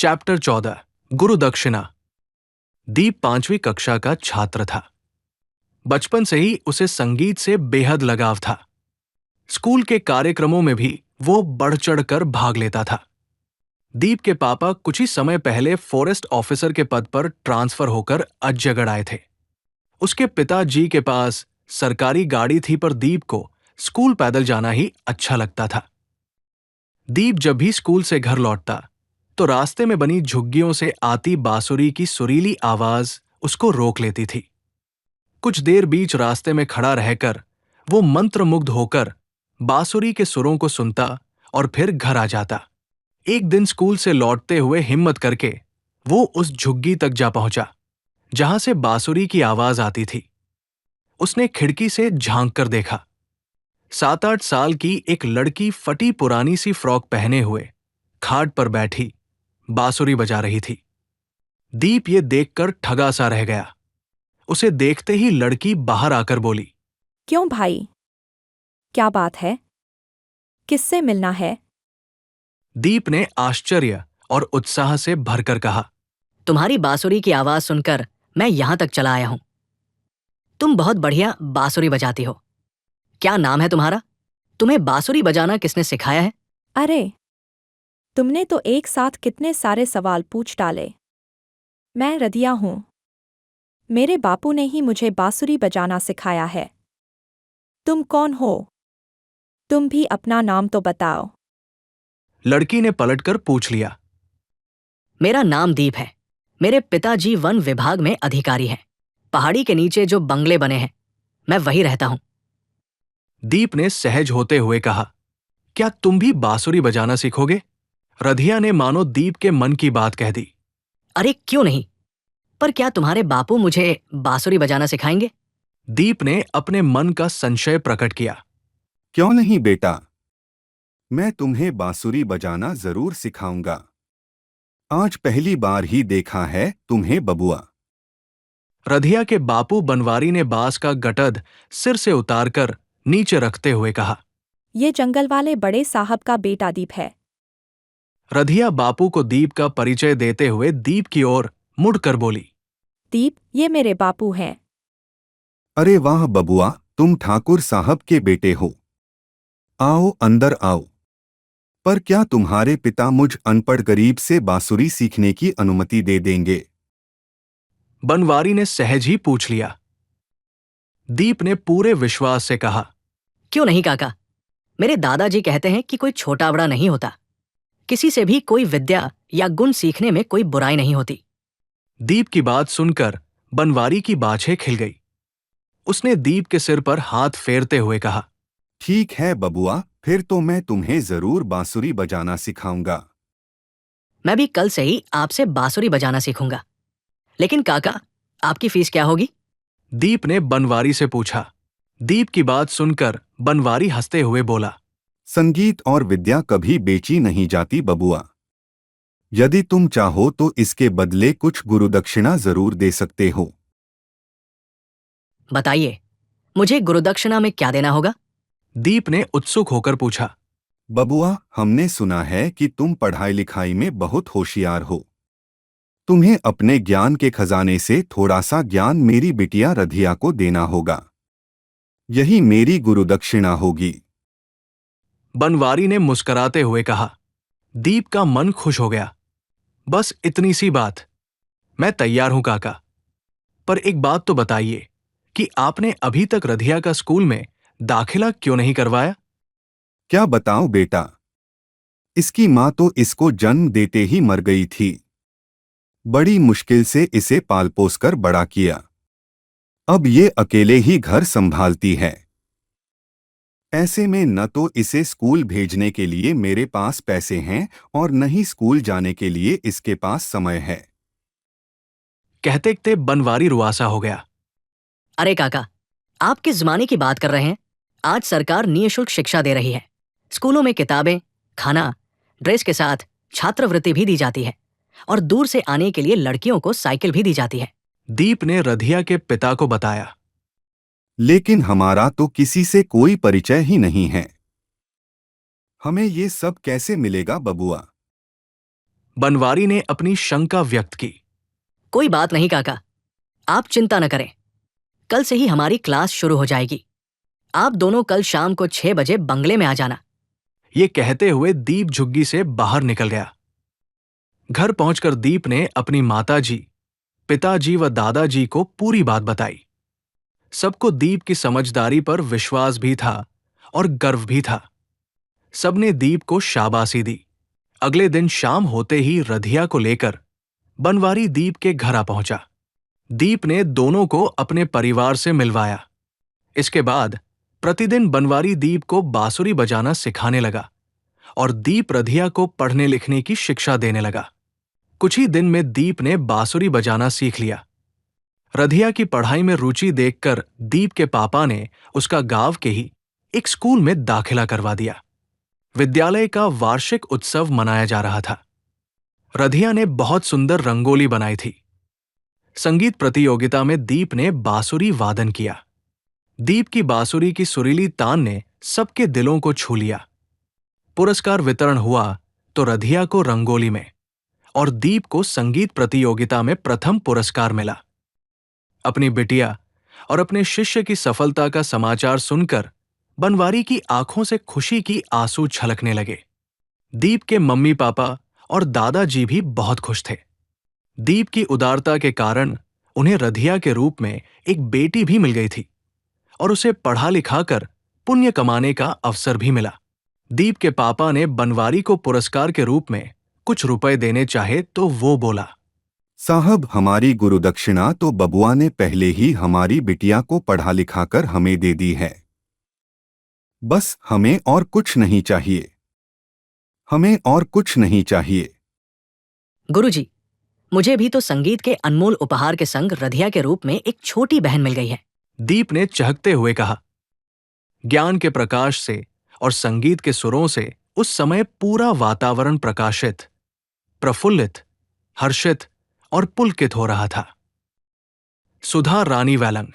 Chapter 14 गुरु दक्षिणा। दीप 5वीं कक्षा का छात्र था। बचपन से ही उसे संगीत से बेहद लगाव था। स्कूल के कार्यक्रमों में भी वो बढ़ चढ़कर भाग लेता था। दीप के पापा कुछ ही समय पहले फॉरेस्ट ऑफिसर के पद पर ट्रांसफर होकर अजगढ़ आए थे। उसके पिताजी के पास सरकारी गाड़ी थी, पर दीप को स्कूल पैदल जाना ही अच्छा लगता था। दीप जब भी स्कूल से घर लौटता तो रास्ते में बनी झुग्गियों से आती बांसुरी की सुरीली आवाज उसको रोक लेती थी। कुछ देर बीच रास्ते में खड़ा रहकर वो मंत्रमुग्ध होकर बांसुरी के सुरों को सुनता और फिर घर आ जाता। एक दिन स्कूल से लौटते हुए हिम्मत करके वो उस झुग्गी तक जा पहुंचा जहां से बांसुरी की आवाज आती थी। उसने खिड़की से झांक कर देखा। 7-8 साल की एक लड़की फटी पुरानी सी फ्रॉक पहने हुए खाट पर बैठी बांसुरी बजा रही थी। दीप ये देखकर ठगा सा रह गया। उसे देखते ही लड़की बाहर आकर बोली, क्यों भाई, क्या बात है? किससे मिलना है? दीप ने आश्चर्य और उत्साह से भरकर कहा, तुम्हारी बांसुरी की आवाज सुनकर मैं यहां तक चला आया हूं। तुम बहुत बढ़िया बांसुरी बजाती हो। क्या नाम है तुम्हारा? तुम्हें बांसुरी बजाना किसने सिखाया है? अरे, तुमने तो एक साथ कितने सारे सवाल पूछ डाले। मैं रधिया हूं। मेरे बापू ने ही मुझे बांसुरी बजाना सिखाया है। तुम कौन हो? तुम भी अपना नाम तो बताओ। लड़की ने पलटकर पूछ लिया। मेरा नाम दीप है। मेरे पिताजी वन विभाग में अधिकारी हैं। पहाड़ी के नीचे जो बंगले बने हैं, मैं वहीं रहता हूं। दीप ने सहज होते हुए कहा, क्या तुम भी बांसुरी बजाना सीखोगे? रधिया ने मानो दीप के मन की बात कह दी। अरे क्यों नहीं, पर क्या तुम्हारे बापू मुझे बांसुरी बजाना सिखाएंगे? दीप ने अपने मन का संशय प्रकट किया। क्यों नहीं बेटा, मैं तुम्हें बांसुरी बजाना जरूर सिखाऊंगा। आज पहली बार ही देखा है तुम्हें बबुआ। रधिया के बापू बनवारी ने बांस का गटद सिर से उतारकर नीचे रखते हुए कहा, ये जंगल वाले बड़े साहब का बेटा दीप है। रधिया बापू को दीप का परिचय देते हुए दीप की ओर मुड़कर बोली, दीप, ये मेरे बापू हैं। अरे वाह बबुआ, तुम ठाकुर साहब के बेटे हो। आओ अंदर आओ। पर क्या तुम्हारे पिता मुझ अनपढ़ गरीब से बांसुरी सीखने की अनुमति दे देंगे? बनवारी ने सहज ही पूछ लिया। दीप ने पूरे विश्वास से कहा, क्यों नहीं काका। मेरे दादाजी कहते हैं कि कोई छोटा बड़ा नहीं होता। किसी से भी कोई विद्या या गुण सीखने में कोई बुराई नहीं होती। दीप की बात सुनकर बनवारी की बाछें खिल गई। उसने दीप के सिर पर हाथ फेरते हुए कहा, ठीक है बबुआ, फिर तो मैं तुम्हें जरूर बांसुरी बजाना सिखाऊंगा। मैं भी कल से ही आपसे बांसुरी बजाना सीखूंगा। लेकिन काका, आपकी फीस क्या होगी? दीप ने बनवारी से पूछा। दीप की बात सुनकर बनवारी हंसते हुए बोला, संगीत और विद्या कभी बेची नहीं जाती बबुआ। यदि तुम चाहो तो इसके बदले कुछ गुरुदक्षिणा जरूर दे सकते हो। बताइए, मुझे गुरुदक्षिणा में क्या देना होगा? दीप ने उत्सुक होकर पूछा। बबुआ, हमने सुना है कि तुम पढ़ाई लिखाई में बहुत होशियार हो। तुम्हें अपने ज्ञान के खजाने से थोड़ा सा ज्ञान मेरी बिटिया रधिया को देना होगा। यही मेरी गुरुदक्षिणा होगी। बनवारी ने मुस्कुराते हुए कहा। दीप का मन खुश हो गया। बस इतनी सी बात। मैं तैयार हूं काका। पर एक बात तो बताइए कि आपने अभी तक रधिया का स्कूल में दाखिला क्यों नहीं करवाया? क्या बताऊं बेटा, इसकी मां तो इसको जन्म देते ही मर गई थी। बड़ी मुश्किल से इसे पाल पोस कर बड़ा किया। अब ये अकेले ही घर संभालती है। ऐसे में न तो इसे स्कूल भेजने के लिए मेरे पास पैसे हैं और न ही स्कूल जाने के लिए इसके पास समय है। कहते कहते बनवारी रुआसा हो गया। अरे काका, आप किस जमाने की बात कर रहे हैं? आज सरकार निःशुल्क शिक्षा दे रही है। स्कूलों में किताबें, खाना, ड्रेस के साथ छात्रवृत्ति भी दी जाती है और दूर से आने के लिए लड़कियों को साइकिल भी दी जाती है। दीप ने रधिया के पिता को बताया। लेकिन हमारा तो किसी से कोई परिचय ही नहीं है। हमें ये सब कैसे मिलेगा बबुआ? बनवारी ने अपनी शंका व्यक्त की। कोई बात नहीं काका, आप चिंता न करें। कल से ही हमारी क्लास शुरू हो जाएगी। आप दोनों कल शाम को 6 बजे बंगले में आ जाना। ये कहते हुए दीप झुग्गी से बाहर निकल गया। घर पहुंचकर दीप ने अपनी माताजी, पिताजी व दादाजी को पूरी बात बताई। सबको दीप की समझदारी पर विश्वास भी था और गर्व भी था। सबने दीप को शाबाशी दी। अगले दिन शाम होते ही रधिया को लेकर बनवारी दीप के घर आ पहुंचा। दीप ने दोनों को अपने परिवार से मिलवाया। इसके बाद प्रतिदिन बनवारी दीप को बांसुरी बजाना सिखाने लगा और दीप रधिया को पढ़ने लिखने की शिक्षा देने लगा। कुछ ही दिन में दीप ने बांसुरी बजाना सीख लिया। रधिया की पढ़ाई में रुचि देखकर दीप के पापा ने उसका गांव के ही एक स्कूल में दाखिला करवा दिया। विद्यालय का वार्षिक उत्सव मनाया जा रहा था। रधिया ने बहुत सुंदर रंगोली बनाई थी। संगीत प्रतियोगिता में दीप ने बांसुरी वादन किया। दीप की बांसुरी की सुरीली तान ने सबके दिलों को छू लिया। पुरस्कार वितरण हुआ तो रधिया को रंगोली में और दीप को संगीत प्रतियोगिता में प्रथम पुरस्कार मिला। अपनी बिटिया और अपने शिष्य की सफलता का समाचार सुनकर बनवारी की आंखों से खुशी की आंसू छलकने लगे। दीप के मम्मी पापा और दादाजी भी बहुत खुश थे। दीप की उदारता के कारण उन्हें रधिया के रूप में एक बेटी भी मिल गई थी और उसे पढ़ा लिखा कर पुण्य कमाने का अवसर भी मिला। दीप के पापा ने बनवारी को पुरस्कार के रूप में कुछ रुपए देने चाहे तो वो बोला, साहब, हमारी गुरुदक्षिणा तो बबुआ ने पहले ही हमारी बिटिया को पढ़ा लिखाकर हमें दे दी है। बस हमें और कुछ नहीं चाहिए। हमें और कुछ नहीं चाहिए। गुरुजी, मुझे भी तो संगीत के अनमोल उपहार के संग रधिया के रूप में एक छोटी बहन मिल गई है। दीप ने चहकते हुए कहा। ज्ञान के प्रकाश से और संगीत के सुरों से उस समय पूरा वातावरण प्रकाशित, प्रफुल्लित, हर्षित और पुलकित हो रहा था। सुधा रानी वेलंग